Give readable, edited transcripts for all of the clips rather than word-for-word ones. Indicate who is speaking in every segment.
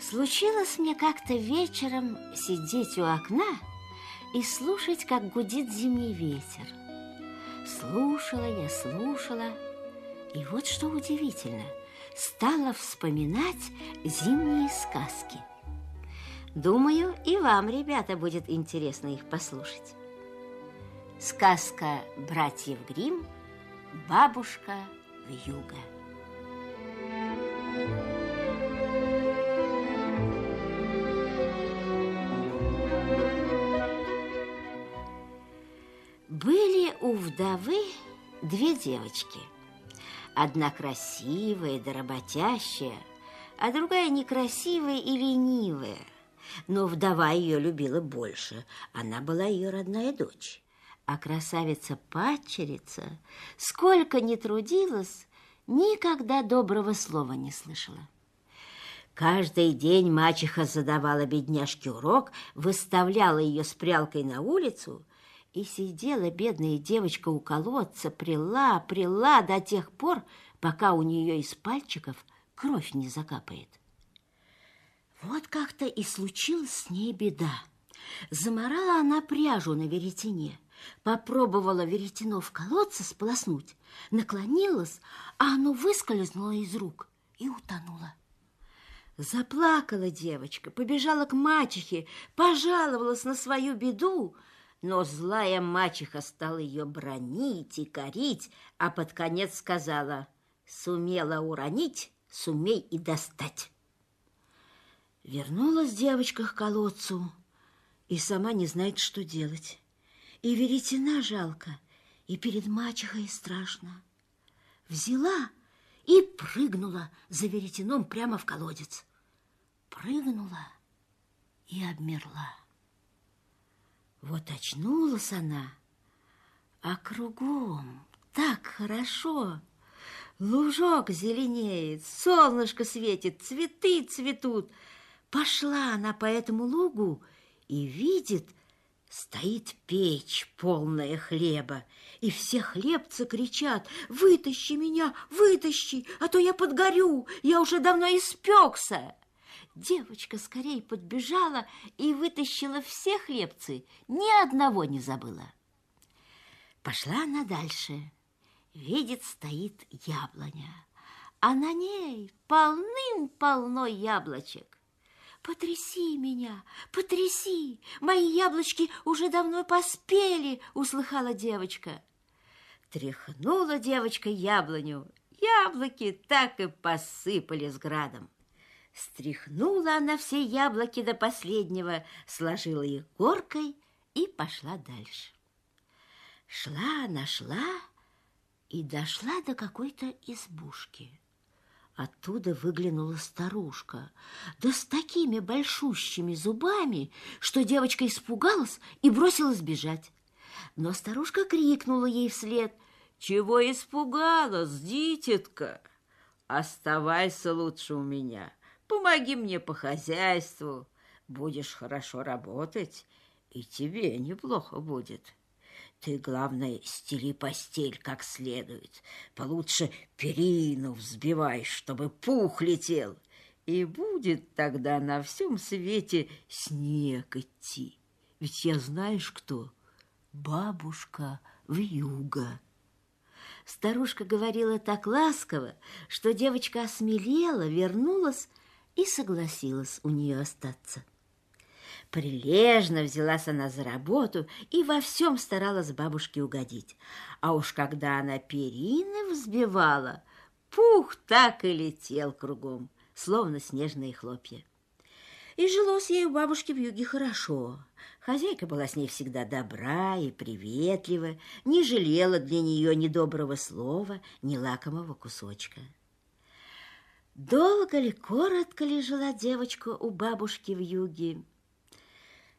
Speaker 1: Случилось мне как-то вечером сидеть у окна и слушать, как гудит зимний ветер. Слушала, и вот что удивительно, стала вспоминать зимние сказки. Думаю, и вам, ребята, будет интересно их послушать. Сказка братьев Гримм «Бабушка Вьюга». Были у вдовы две девочки. Одна красивая да работящая, а другая некрасивая и ленивая. Но вдова ее любила больше, она была ее родная дочь. А красавица-падчерица, сколько ни трудилась, никогда доброго слова не слышала. Каждый день мачеха задавала бедняжке урок, выставляла ее с прялкой на улицу, и сидела бедная девочка у колодца, прила до тех пор, пока у нее из пальчиков кровь не закапает. Вот как-то и случилась с ней беда. Заморала она пряжу на веретене, попробовала веретено в колодце сполоснуть, наклонилась, а оно выскользнуло из рук и утонуло. Заплакала девочка, побежала к мачехе, пожаловалась на свою беду, но злая мачеха стала ее бранить и корить, а под конец сказала: «Сумела уронить, сумей и достать». Вернулась девочка к колодцу и сама не знает, что делать. И веретена жалко, и перед мачехой страшно. Взяла и прыгнула за веретеном прямо в колодец. Прыгнула и обмерла. Вот очнулась она, а кругом так хорошо. Лужок зеленеет, солнышко светит, цветы цветут. Пошла она по этому лугу и видит, стоит печь, полная хлеба, и все хлебцы кричат: «Вытащи меня, вытащи, а то я подгорю, я уже давно испекся». Девочка скорее подбежала и вытащила все хлебцы, ни одного не забыла. Пошла она дальше. Видит, стоит яблоня, а на ней полным-полно яблочек. «Потряси меня, потряси, мои яблочки уже давно поспели», услыхала девочка. Тряхнула девочка яблоню, яблоки так и посыпались градом. Стряхнула она все яблоки до последнего, сложила их горкой и пошла дальше. Шла она, шла и дошла до какой-то избушки. Оттуда выглянула старушка, да с такими большущими зубами, что девочка испугалась и бросилась бежать. Но старушка крикнула ей вслед: «Чего испугалась, дитятка? Оставайся лучше у меня. Помоги мне по хозяйству, будешь хорошо работать, и тебе неплохо будет. Ты, главное, стели постель как следует, получше перину взбивай, чтобы пух летел, и будет тогда на всем свете снег идти. Ведь я знаешь кто? Бабушка Вьюга». Старушка говорила так ласково, что девочка осмелела, вернулась и согласилась у нее остаться. Прилежно взялась она за работу и во всем старалась бабушке угодить. А уж когда она перины взбивала, пух так и летел кругом, словно снежные хлопья. И жилось ей у бабушки Вьюги хорошо. Хозяйка была с ней всегда добра и приветлива, не жалела для нее ни доброго слова, ни лакомого кусочка. Долго ли, коротко ли жила девочка у бабушки Вьюги,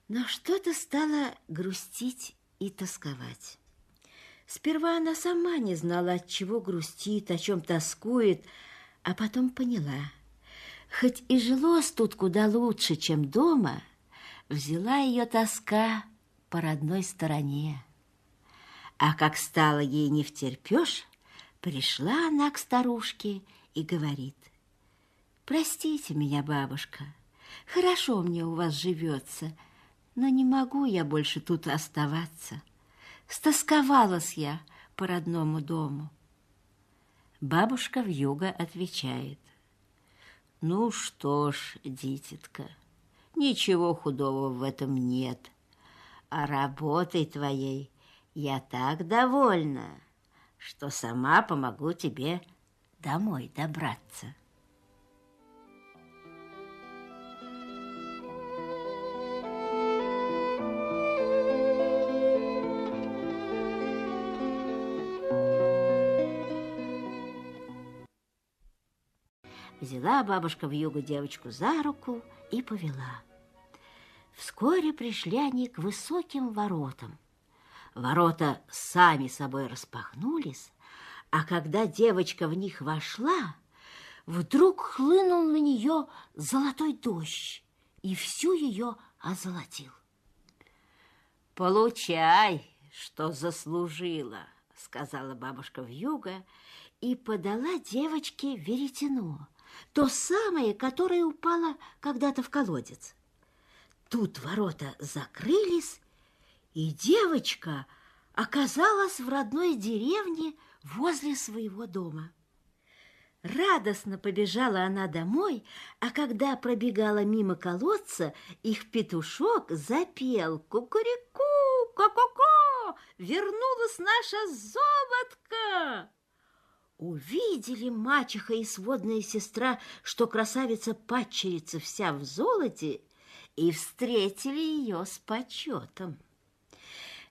Speaker 1: но что-то стала грустить и тосковать. Сперва она сама не знала, от чего грустит, о чем тоскует, а потом поняла. Хоть и жилось тут куда лучше, чем дома, взяла ее тоска по родной стороне. А как стало ей невтерпеж, пришла она к старушке и говорит: «Простите меня, бабушка, Хорошо мне у вас живется, но не могу я больше тут оставаться. Стосковалась я по родному дому. Бабушка вьюга отвечает: ну что ж, дитятка, ничего худого в этом нет. А работой твоей я так довольна, что сама помогу тебе домой добраться. Взяла бабушка вьюга девочку за руку и повела. Вскоре пришли они к высоким воротам. Ворота сами собой распахнулись, а когда девочка в них вошла, вдруг хлынул на нее золотой дождь и всю ее озолотил. «Получай, что заслужила», — сказала бабушка вьюга и подала девочке веретено, то самое, которое упало когда-то в колодец. Тут ворота закрылись, и девочка оказалась в родной деревне возле своего дома. Радостно побежала она домой, а когда пробегала мимо колодца, их петушок запел: «Кукуреку, ко-ко-ко, вернулась наша золотка!» Увидели мачеха и сводная сестра, что красавица-падчерица вся в золоте, и встретили ее с почетом.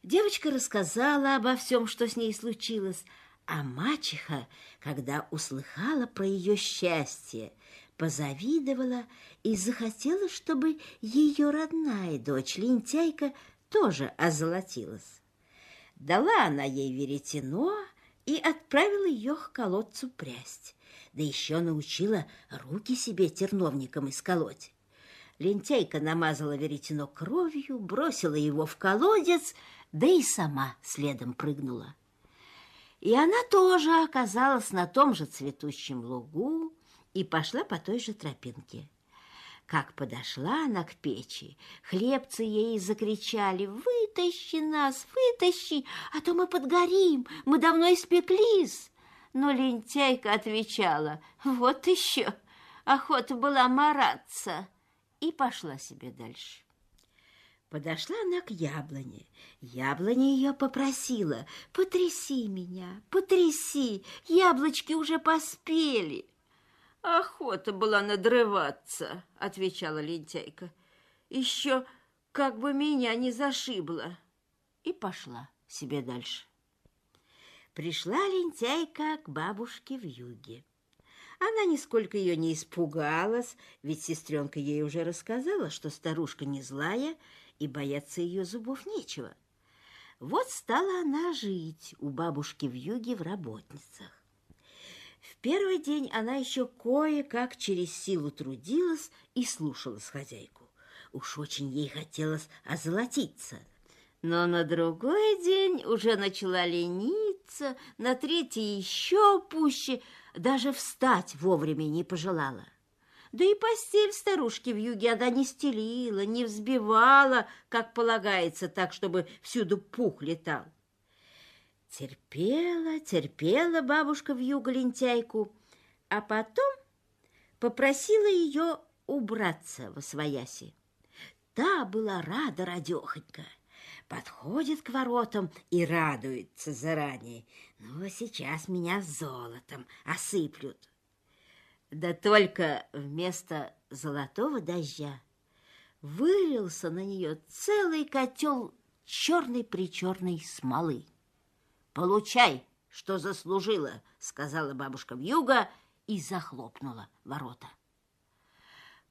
Speaker 1: Девочка рассказала обо всем, что с ней случилось, а мачеха, когда услыхала про ее счастье, позавидовала и захотела, чтобы ее родная дочь Лентяйка тоже озолотилась. Дала она ей веретено и отправила ее к колодцу прясть, да еще научила руки себе терновником исколоть. Лентяйка намазала веретено кровью, бросила его в колодец, да и сама следом прыгнула. И она тоже оказалась на том же цветущем лугу и пошла по той же тропинке. Как подошла она к печи, хлебцы ей закричали: «Вытащи нас, вытащи, а то мы подгорим, мы давно испеклись!» Но Лентяйка отвечала: «Вот еще, охота была мараться!» и пошла себе дальше. Подошла она к яблоне. Яблоня ее попросила: «Потряси меня, потряси, яблочки уже поспели». «Охота была надрываться», — отвечала Лентяйка. «Еще как бы меня не зашибло». И пошла себе дальше. Пришла Лентяйка к бабушке вьюге. Она нисколько ее не испугалась, ведь сестренка ей уже рассказала, что старушка не злая, и бояться ее зубов нечего. Вот стала она жить у бабушки вьюги в работницах. В первый день она еще кое-как через силу трудилась и слушалась хозяйку. Уж очень ей хотелось озолотиться. Но на другой день уже начала лениться, на третий еще пуще, даже встать вовремя не пожелала. Да и постель старушки вьюги она не стелила, не взбивала, как полагается, так, чтобы всюду пух летал. Терпела, терпела бабушка вьюга Лентяйку, а потом попросила ее убраться восвояси. Та была рада радехонька, подходит к воротам и радуется заранее: «Ну, сейчас меня золотом осыплют». Да только вместо золотого дождя вылился на нее целый котел черной-причерной смолы. «Получай, что заслужила», — сказала бабушка вьюга и захлопнула ворота.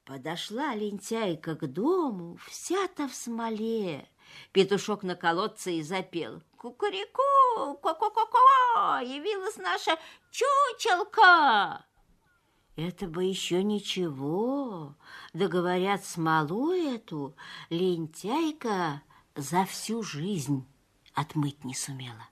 Speaker 1: Подошла Лентяйка к дому, вся-то в смоле. Петушок на колодце и запел: «Кукуреку, ко-ко-ко-ко, явилась наша чучелка». Это бы еще ничего, да, говорят, смолу эту Лентяйка за всю жизнь отмыть не сумела.